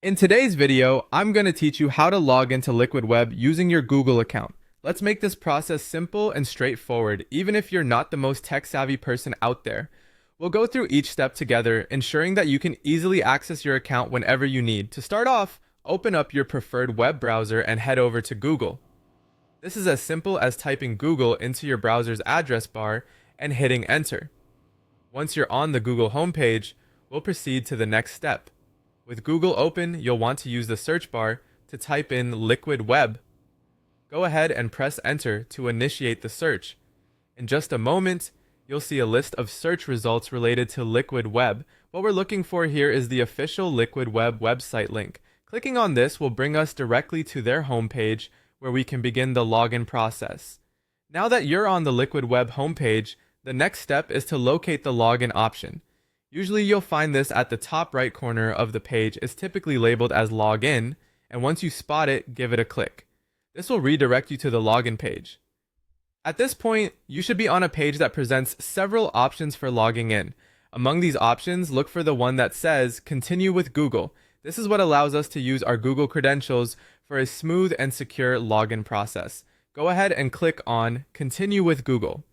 In today's video, I'm going to teach you how to log into Liquid Web using your Google account. Let's make this process simple and straightforward, even if you're not the most tech-savvy person out there. We'll go through each step together, ensuring that you can easily access your account whenever you need. To start off, open up your preferred web browser and head over to Google. This is as simple as typing Google into your browser's address bar and hitting enter. Once you're on the Google homepage, we'll proceed to the next step. With Google open, you'll want to use the search bar to type in Liquid Web. Go ahead and press enter to initiate the search. In just a moment, you'll see a list of search results related to Liquid Web. What we're looking for here is the official Liquid Web website link. Clicking on this will bring us directly to their homepage where we can begin the login process. Now that you're on the Liquid Web homepage, the next step is to locate the login option. Usually you'll find this at the top right corner of the page. Is typically labeled as login, and once you spot it, give it a click. This will redirect you to the login page. At this point, you should be on a page that presents several options for logging in. Among these options, look for the one that says Continue with Google. This is what allows us to use our Google credentials for a smooth and secure login process. Go ahead and click on Continue with Google.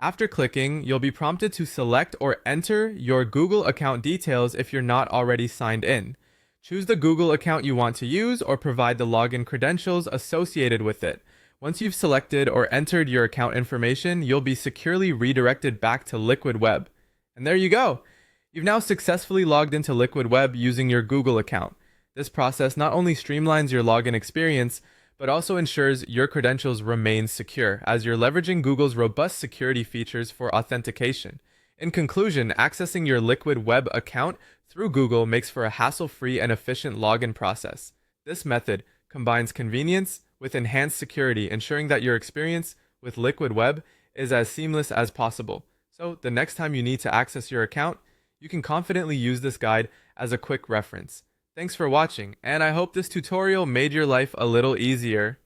After clicking, you'll be prompted to select or enter your Google account details if you're not already signed in. Choose the Google account you want to use or provide the login credentials associated with it. Once you've selected or entered your account information, you'll be securely redirected back to Liquid Web. And there you go! You've now successfully logged into Liquid Web using your Google account. This process not only streamlines your login experience, but also ensures your credentials remain secure, as you're leveraging Google's robust security features for authentication. In conclusion, accessing your Liquid Web account through Google makes for a hassle-free and efficient login process. This method combines convenience with enhanced security, ensuring that your experience with Liquid Web is as seamless as possible. So, the next time you need to access your account, you can confidently use this guide as a quick reference. Thanks for watching, and I hope this tutorial made your life a little easier.